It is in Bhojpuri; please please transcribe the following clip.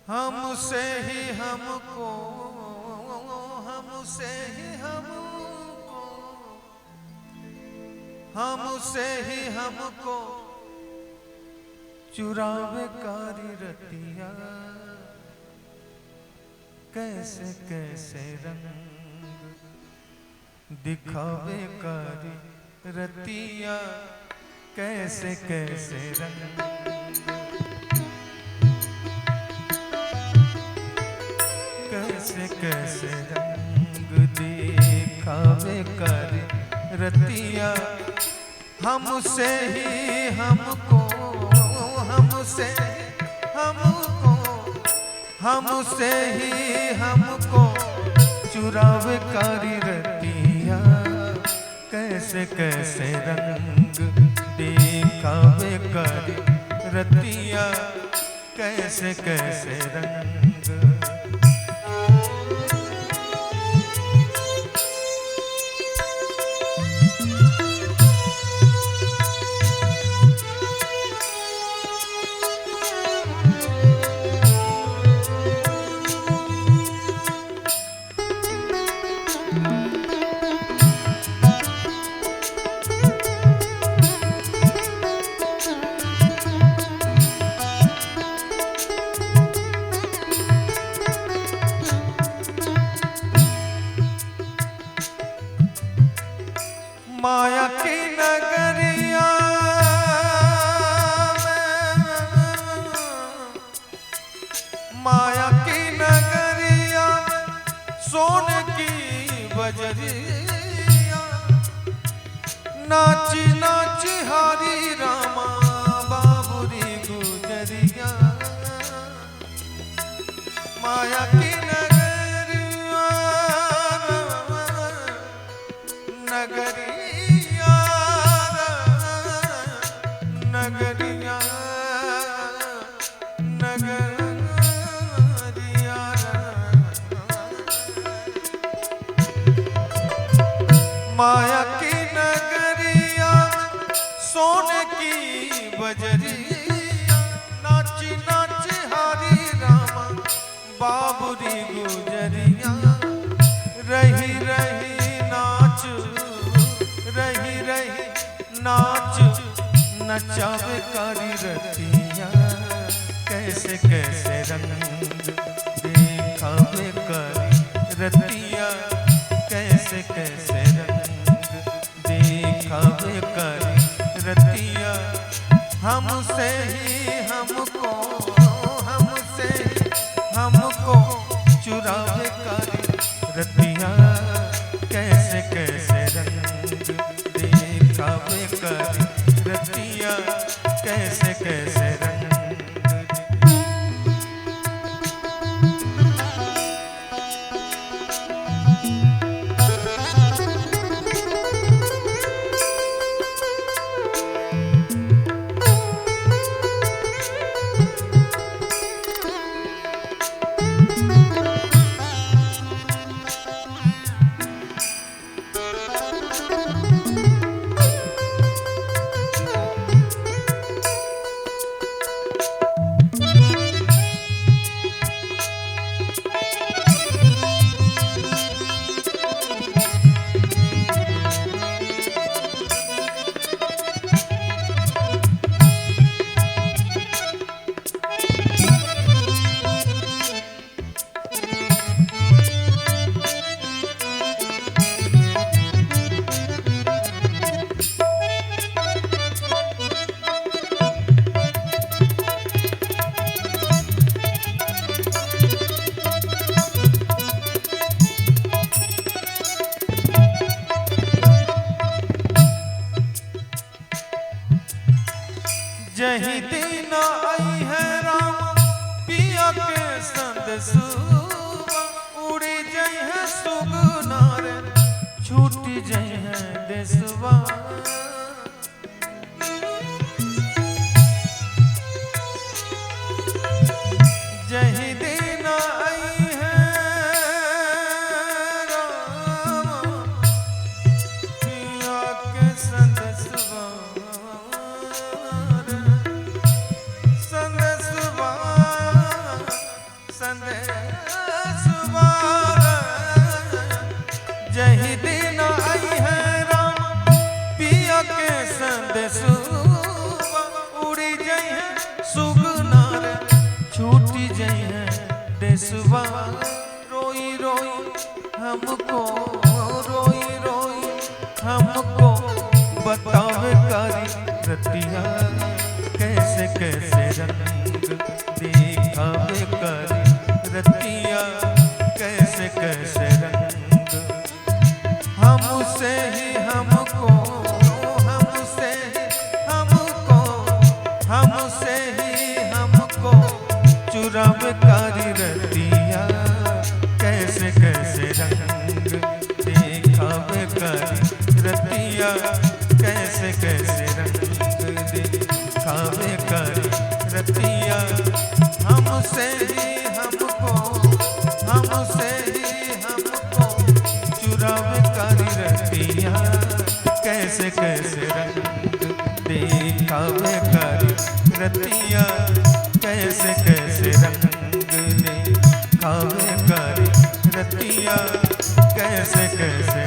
हमसे ही हमको, हमसे ही हमको, हमसे ही हमको चुरावे कारी रतिया। कैसे कैसे रंग दिखावे कारी रतिया, कैसे कैसे रंग, कैसे कैसे रंग दिखावे कारी रतिया। हमसे ही हमको, हमसे हमको, हमसे ही हमको चुरावे कारी रतिया। कैसे कैसे रंग दिखावे कारी रतिया, कैसे कैसे रंग। माया की नगरिया में, माया की नगरिया में सोने की बजरिया। नाची नाची हारी रामा बाबुरी गुजरिया। माया की नगरिया, नगरिया, नगरिया, नगरिया। माया की नगरिया सोने की बजरिया। नाची नाची हारी रामा बाबुरी गुजरिया। रही रही नाच, रही रही नाच नचावे कारी रतिया। कैसे कैसे रंग दिखावे कारी रतिया। कैसे कैसे रंग दिखावे कारी रतिया। हमसे ही हमको, हमसे ही हमको चुरावे कारी रतिया। कैसे कैसे रंग दिखावे कारी रतिया। कैसे कैसे रंग। जही दिन आई है राम पिया के संदेशवा। उड़ी जई है सुगना रे छूटी जई है देशवा। जही दिन आई है राम पिया के संदेशवा। जही दिन आई है राम पिया के संदेशवा उड़ी जई है सुगना रे छूटी जई है देशवा रोई रोई हमको रोई रोई हमको बतावे कारी रतिया कैसे कैसे रंग दिखावे कारी रतिया कैसे कैसे रंग हमसे ही हमको हमसे ही हमको हमसे ही हमको चुरावे कारी रतिया कैसे कैसे रंग दिखावे कारी रतिया कैसे कैसे रंग दिखावे कारी रतिया हमसे ही हमको हमसे ही हमको चुरावे कारी रतिया कैसे कैसे रंग दिखावे कारी रतिया कैसे कैसे रंग दिखावे कारी रतिया कैसे कैसे